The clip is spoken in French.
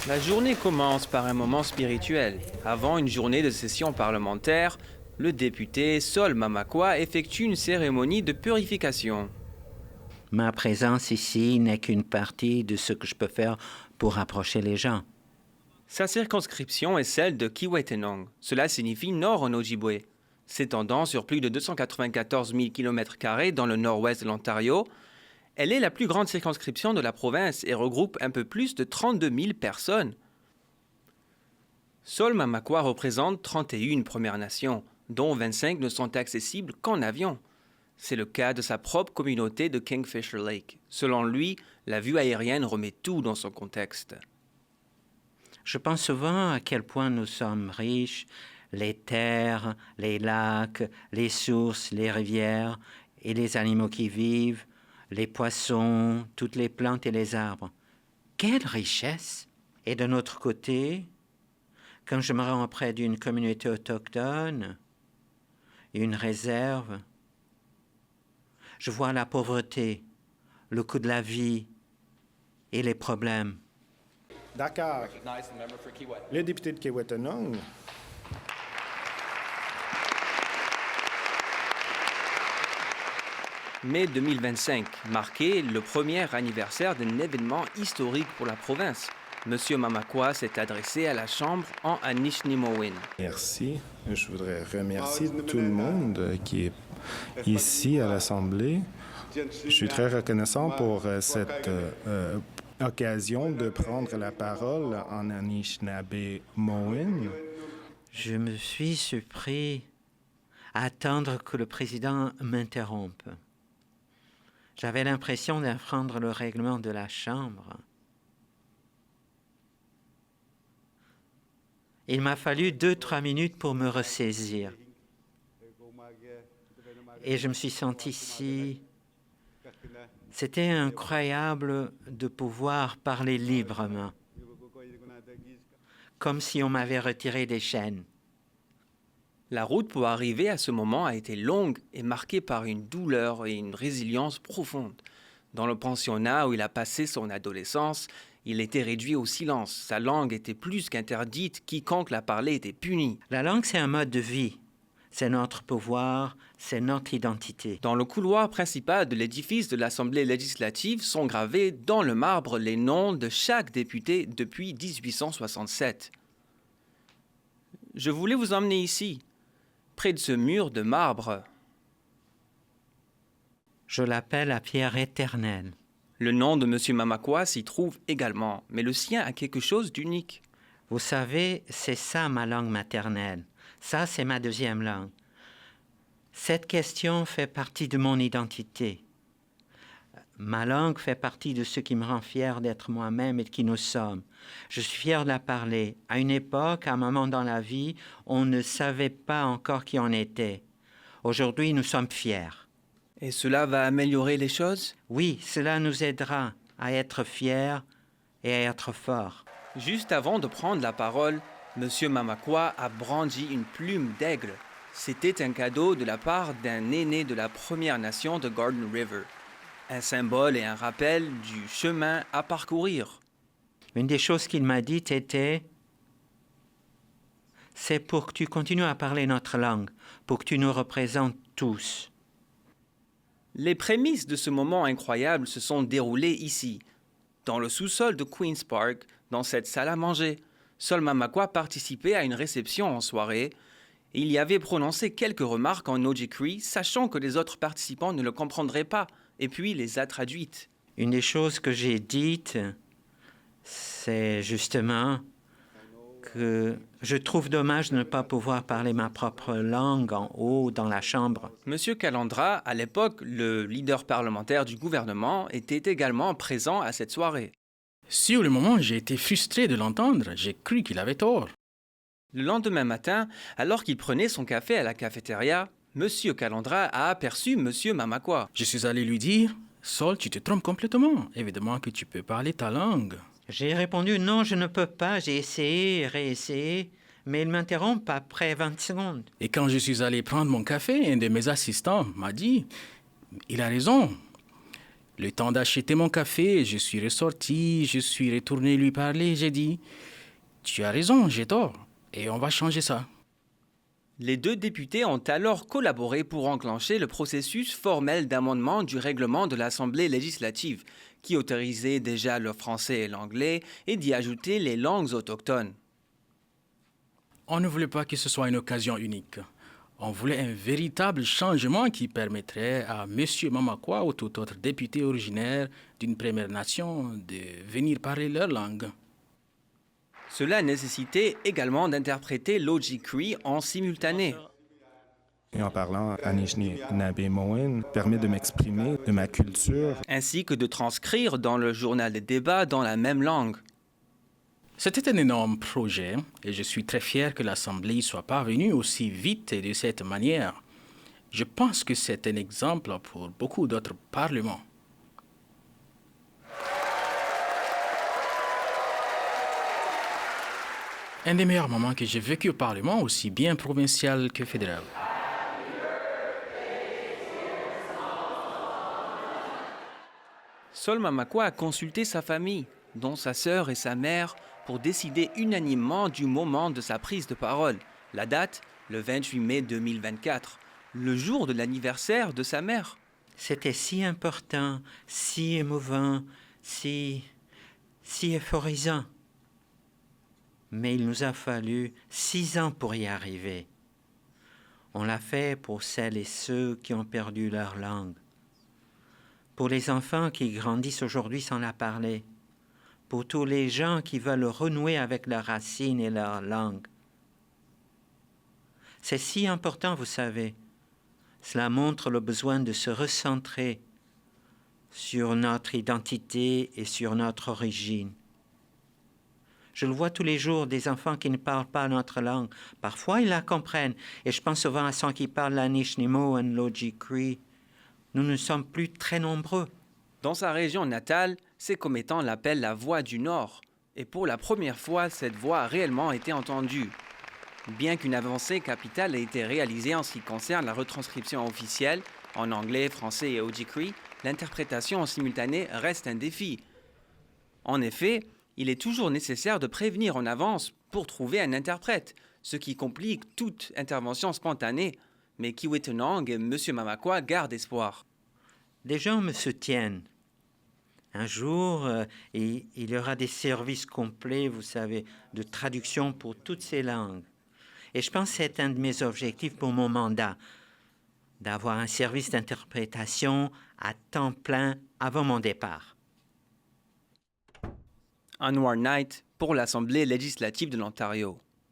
La journée commence par un moment spirituel. Avant une journée de session parlementaire, le député Sol Mamakwa effectue une cérémonie de purification. Ma présence ici n'est qu'une partie de ce que je peux faire pour rapprocher les gens. Sa circonscription est celle de Kiwetenong. Cela signifie nord en Ojibwe. S'étendant sur plus de 294 000 km² dans le nord-ouest de l'Ontario, elle est la plus grande circonscription de la province et regroupe un peu plus de 32 000 personnes. Sol Mamakwa représente 31 Premières Nations, dont 25 ne sont accessibles qu'en avion. C'est le cas de sa propre communauté de Kingfisher Lake. Selon lui, la vue aérienne remet tout dans son contexte. Je pense souvent à quel point nous sommes riches, les terres, les lacs, les sources, les rivières et les animaux qui vivent, les poissons, toutes les plantes et les arbres. Quelle richesse! Et de notre côté, quand je me rends auprès d'une communauté autochtone, une réserve, je vois la pauvreté, le coût de la vie et les problèmes. D'accord. Le député de Kiwetenong. Mai 2025 marquait le premier anniversaire d'un événement historique pour la province. Monsieur Mamakwa s'est adressé à la Chambre en Anishinaabe. Merci. Je voudrais remercier tout le monde qui est ici à l'Assemblée. Je suis très reconnaissant pour cette occasion de prendre la parole en Anishinaabe-Moin. Je me suis surpris à attendre que le président m'interrompe. J'avais l'impression d'enfreindre le règlement de la Chambre. Il m'a fallu 2-3 minutes pour me ressaisir. Et je me suis senti si... C'était incroyable de pouvoir parler librement, comme si on m'avait retiré des chaînes. La route pour arriver à ce moment a été longue et marquée par une douleur et une résilience profonde. Dans le pensionnat où il a passé son adolescence, il était réduit au silence. Sa langue était plus qu'interdite, quiconque la parlait était puni. La langue, c'est un mode de vie. C'est notre pouvoir, c'est notre identité. Dans le couloir principal de l'édifice de l'Assemblée législative sont gravés dans le marbre les noms de chaque député depuis 1867. Je voulais vous emmener ici, près de ce mur de marbre. Je l'appelle la pierre éternelle. Le nom de M. Mamakwa s'y trouve également, mais le sien a quelque chose d'unique. Vous savez, c'est ça ma langue maternelle. Ça, c'est ma deuxième langue. Cette question fait partie de mon identité. Ma langue fait partie de ce qui me rend fier d'être moi-même et de qui nous sommes. Je suis fier de la parler. À une époque, à un moment dans la vie, on ne savait pas encore qui on était. Aujourd'hui, nous sommes fiers. Et cela va améliorer les choses? Oui, cela nous aidera à être fiers et à être forts. Juste avant de prendre la parole, M. Mamakwa a brandi une plume d'aigle. C'était un cadeau de la part d'un aîné de la Première Nation de Garden River. Un symbole et un rappel du chemin à parcourir. Une des choses qu'il m'a dites était « C'est pour que tu continues à parler notre langue, pour que tu nous représentes tous. » Les prémices de ce moment incroyable se sont déroulées ici, dans le sous-sol de Queen's Park, dans cette salle à manger. Sol Mamakwa participait à une réception en soirée et il y avait prononcé quelques remarques en Ojibwe, sachant que les autres participants ne le comprendraient pas, et puis les a traduites. Une des choses que j'ai dites, c'est justement que je trouve dommage de ne pas pouvoir parler ma propre langue en haut dans la Chambre. Monsieur Calandra, à l'époque, le leader parlementaire du gouvernement, était également présent à cette soirée. Sur le moment, j'ai été frustré de l'entendre. J'ai cru qu'il avait tort. Le lendemain matin, alors qu'il prenait son café à la cafétéria, Monsieur Calandra a aperçu Monsieur Mamakwa. Je suis allé lui dire, « Sol, tu te trompes complètement. Évidemment que tu peux parler ta langue. » J'ai répondu « Non, je ne peux pas. J'ai essayé, réessayé. » Mais il m'interrompt après 20 secondes. Et quand je suis allé prendre mon café, un de mes assistants m'a dit, « Il a raison. Le temps d'acheter mon café, je suis ressorti, je suis retourné lui parler, j'ai dit « Tu as raison, j'ai tort, et on va changer ça ». Les deux députés ont alors collaboré pour enclencher le processus formel d'amendement du règlement de l'Assemblée législative, qui autorisait déjà le français et l'anglais et d'y ajouter les langues autochtones. On ne voulait pas que ce soit une occasion unique. On voulait un véritable changement qui permettrait à M. Mamakwa ou tout autre député originaire d'une Première Nation de venir parler leur langue. Cela nécessitait également d'interpréter l'Ojikri en simultané. Et en parlant Anishinaabe permet de m'exprimer de ma culture. Ainsi que de transcrire dans le journal des débats dans la même langue. C'était un énorme projet et je suis très fier que l'Assemblée soit parvenue aussi vite et de cette manière. Je pense que c'est un exemple pour beaucoup d'autres parlements. Un des meilleurs moments que j'ai vécu au Parlement, aussi bien provincial que fédéral. Sol Mamakwa a consulté sa famille, dont sa sœur et sa mère, pour décider unanimement du moment de sa prise de parole. La date, le 28 mai 2024, le jour de l'anniversaire de sa mère. C'était si important, si émouvant, si euphorisant. Mais il nous a fallu 6 ans pour y arriver. On l'a fait pour celles et ceux qui ont perdu leur langue, pour les enfants qui grandissent aujourd'hui sans la parler, pour tous les gens qui veulent renouer avec leurs racines et leur langue. C'est si important, vous savez. Cela montre le besoin de se recentrer sur notre identité et sur notre origine. Je le vois tous les jours, des enfants qui ne parlent pas notre langue. Parfois, ils la comprennent. Et je pense souvent à ceux qui parlent l'Anishinaabe et l'Ojikri. Nous ne sommes plus très nombreux. Dans sa région natale, ses commettants l'appellent la Voix du Nord. Et pour la première fois, cette voix a réellement été entendue. Bien qu'une avancée capitale ait été réalisée en ce qui concerne la retranscription officielle, en anglais, français et Ojikri, l'interprétation en simultané reste un défi. En effet, il est toujours nécessaire de prévenir en avance pour trouver un interprète, ce qui complique toute intervention spontanée. Mais Kiwetanong et M. Mamakwa gardent espoir. Des gens me soutiennent. Un jour, il y aura des services complets, vous savez, de traduction pour toutes ces langues. Et je pense que c'est un de mes objectifs pour mon mandat, d'avoir un service d'interprétation à temps plein avant mon départ. Anwar Knight pour l'Assemblée législative de l'Ontario.